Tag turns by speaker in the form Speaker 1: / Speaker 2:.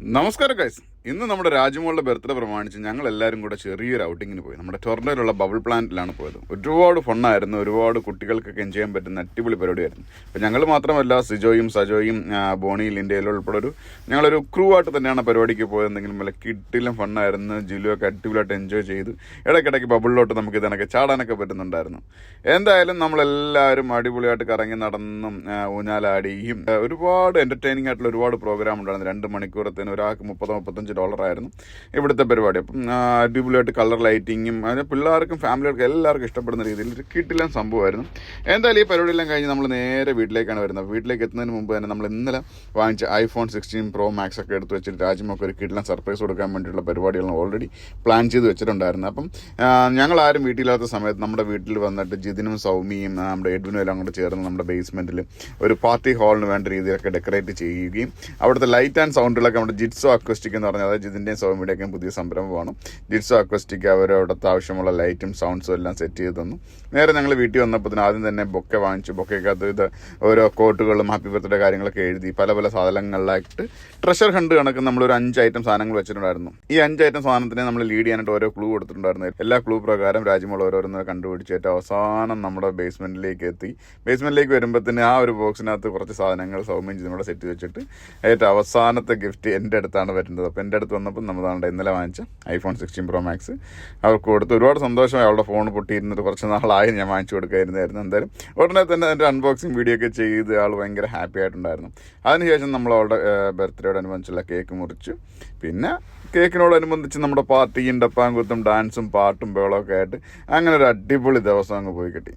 Speaker 1: നമസ്കാരം ഗൈസ്. ഇന്ന് നമ്മുടെ രാജ്മോളുടെ ബർത്ത്ഡേ പ്രമാണിച്ച് ഞങ്ങൾ എല്ലാവരും കൂടെ ചെറിയൊരു ഔട്ടിങ്ങിന് പോയി. നമ്മുടെ ടൊറന്റോയിലുള്ള ബബിൾ പ്ലാന്റിലാണ് പോയത്. ഒരുപാട് ഫണ്ണായിരുന്നു, ഒരുപാട് കുട്ടികൾക്കൊക്കെ എൻജോയ് ചെയ്യാൻ പറ്റുന്ന അടിപൊളി പരിപാടിയായിരുന്നു. അപ്പോൾ ഞങ്ങൾ മാത്രമല്ല, സിജോയും സജോയും ബോണി ലിൻഡയിലും ഉൾപ്പെടെ ഞങ്ങളൊരു ക്രൂ ആയിട്ട് തന്നെയാണ് പരിപാടിക്ക് പോയത്. എന്തെങ്കിലും വല്ല കിട്ടിലും ഫണ്ണായിരുന്നു. ജിലുവൊക്കെ അടിപൊളിയായിട്ട് എൻജോയ് ചെയ്തു. ഇടയ്ക്കിടയ്ക്ക് ബബിളിലോട്ട് നമുക്ക് ഇതിനൊക്കെ ചാടാനൊക്കെ പറ്റുന്നുണ്ടായിരുന്നു. എന്തായാലും നമ്മളെല്ലാവരും അടിപൊളിയായിട്ട് കറങ്ങി നടന്നും ഊഞ്ഞാലാടിയും ഒരുപാട് എൻ്റർടൈനിങ് ആയിട്ടുള്ള ഒരുപാട് പ്രോഗ്രാം ഉണ്ടായിരുന്നു. 2 മണിക്കൂറത്തിന് ഒരാൾക്ക് $30-35 ആയിരുന്നു ഇവിടുത്തെ പരിപാടി. അപ്പം അടിപൊളിയായിട്ട് കളർ ലൈറ്റിങ്ങും അതിന് പിള്ളേർക്കും ഫാമിലികൾക്കും എല്ലാവർക്കും ഇഷ്ടപ്പെടുന്ന രീതിയിൽ ഒരു കിട്ടില്ല സംഭവമായിരുന്നു. എന്തായാലും ഈ പരിപാടിയെല്ലാം കഴിഞ്ഞ് നമ്മൾ നേരെ വീട്ടിലേക്കാണ് വരുന്നത്. വീട്ടിലേക്ക് എത്തുന്നതിന് മുമ്പ് തന്നെ നമ്മൾ ഇന്നലെ വാങ്ങിച്ച iPhone 16 Pro Max ഒക്കെ എടുത്ത് വെച്ചിട്ട് രാജ്യമൊക്കെ ഒരു കിട്ടില്ല സർപ്രൈസ് കൊടുക്കാൻ വേണ്ടിയിട്ടുള്ള പരിപാടികളും ഓൾറെഡി പ്ലാൻ ചെയ്ത് വെച്ചിട്ടുണ്ടായിരുന്നു. അപ്പം ഞങ്ങളാരും വീട്ടിലില്ലാത്ത സമയത്ത് നമ്മുടെ വീട്ടിൽ വന്നിട്ട് ജിതിനും സൗമിയും നമ്മുടെ എഡ്വിനും എല്ലാം കൂടെ ചേർന്ന് നമ്മുടെ ബേസ്മെൻറ്റിൽ ഒരു പാർട്ടി ഹാളിന് വേണ്ട രീതിയിലൊക്കെ ഡെക്കറേറ്റ് ചെയ്യുകയും അവിടുത്തെ ലൈറ്റ് ആൻഡ് സൗണ്ടുകളൊക്കെ നമ്മുടെ ജിറ്റ്സോ അക്വസ്റ്റിക് എന്ന് പറഞ്ഞാൽ അതായത് ജിതിൻ്റെയും സൗമിയുടെയൊക്കെയും പുതിയ സംരംഭമാണ് ജിറ്റ്സോ അക്വസ്റ്റിക്. അവരവിടുത്തെ ആവശ്യമുള്ള ലൈറ്റും സൗണ്ട്സും എല്ലാം സെറ്റ് ചെയ്ത് തന്നു. നേരെ ഞങ്ങൾ വീട്ടിൽ വന്നപ്പോൾ ആദ്യം തന്നെ ബൊക്കെ വാങ്ങിച്ചു. ബൊക്കയ്ക്കകത്ത് ഇത് ഓരോ കോട്ടുകളും ഹാപ്പി ബർത്ത്ഡേ കാര്യങ്ങളൊക്കെ എഴുതി പല പല സാധനങ്ങളിലായിട്ട് ട്രഷർ ഹണ്ട് കണക്ക് നമ്മളൊരു 5 ഐറ്റം സാധനങ്ങൾ വെച്ചിട്ടുണ്ടായിരുന്നു. ഈ 5 ഐറ്റം സാധനത്തിനെ നമ്മൾ ലീഡ് ചെയ്യാനായിട്ട് ഓരോ ക്ലൂ കൊടുത്തിട്ടുണ്ടായിരുന്നു. എല്ലാ ക്ലൂ പ്രകാരം രാജ്യമോൾ ഓരോന്ന് കണ്ടുപിടിച്ചിട്ട് അവസാനം നമ്മുടെ ബേസ്മെന്റിലേക്ക് എത്തി. ബേസ്മെന്റിലേക്ക് വരുമ്പോഴത്തേന് ആ ഒരു ബോക്സിനകത്ത് കുറച്ച് സാധനങ്ങൾ സൗമ്യം ചെയ്ത് സെറ്റ് വെച്ചിട്ട് ഏറ്റവും അവസാനത്തെ ഗിഫ്റ്റ് എൻ്റെ അടുത്താണ് വരുന്നത്. അപ്പോൾ എൻ്റെ അടുത്ത് വന്നപ്പോൾ നമ്മളാണ്ട് ഇന്നലെ വാങ്ങിച്ച iPhone 16 Pro Max അവർക്ക് കൊടുത്ത് ഒരുപാട് സന്തോഷമായി. അവളുടെ ഫോൺ പൊട്ടിയിരുന്നിട്ട് കുറച്ച് നാളായി ഞാൻ വാങ്ങിച്ചു കൊടുക്കായിരുന്നായിരുന്നു. എന്തായാലും ഉടനെ തന്നെ അതിൻ്റെ അൺബോക്സിങ് വീഡിയോ ഒക്കെ ചെയ്ത് ആൾ ഭയങ്കര ഹാപ്പി ആയിട്ടുണ്ടായിരുന്നു. അതിനുശേഷം നമ്മൾ അവളുടെ ബർത്ത്ഡേയോടനുബന്ധിച്ചുള്ള കേക്ക് മുറിച്ചു. പിന്നെ കേക്കിനോടനുബന്ധിച്ച് നമ്മുടെ പാർട്ടിയും ഡപ്പാങ്കുത്തും ഡാൻസും പാട്ടും ബഹളമൊക്കെ ആയിട്ട് അങ്ങനെ ഒരു അടിപൊളി ദിവസം അങ്ങ് പോയി കിട്ടി.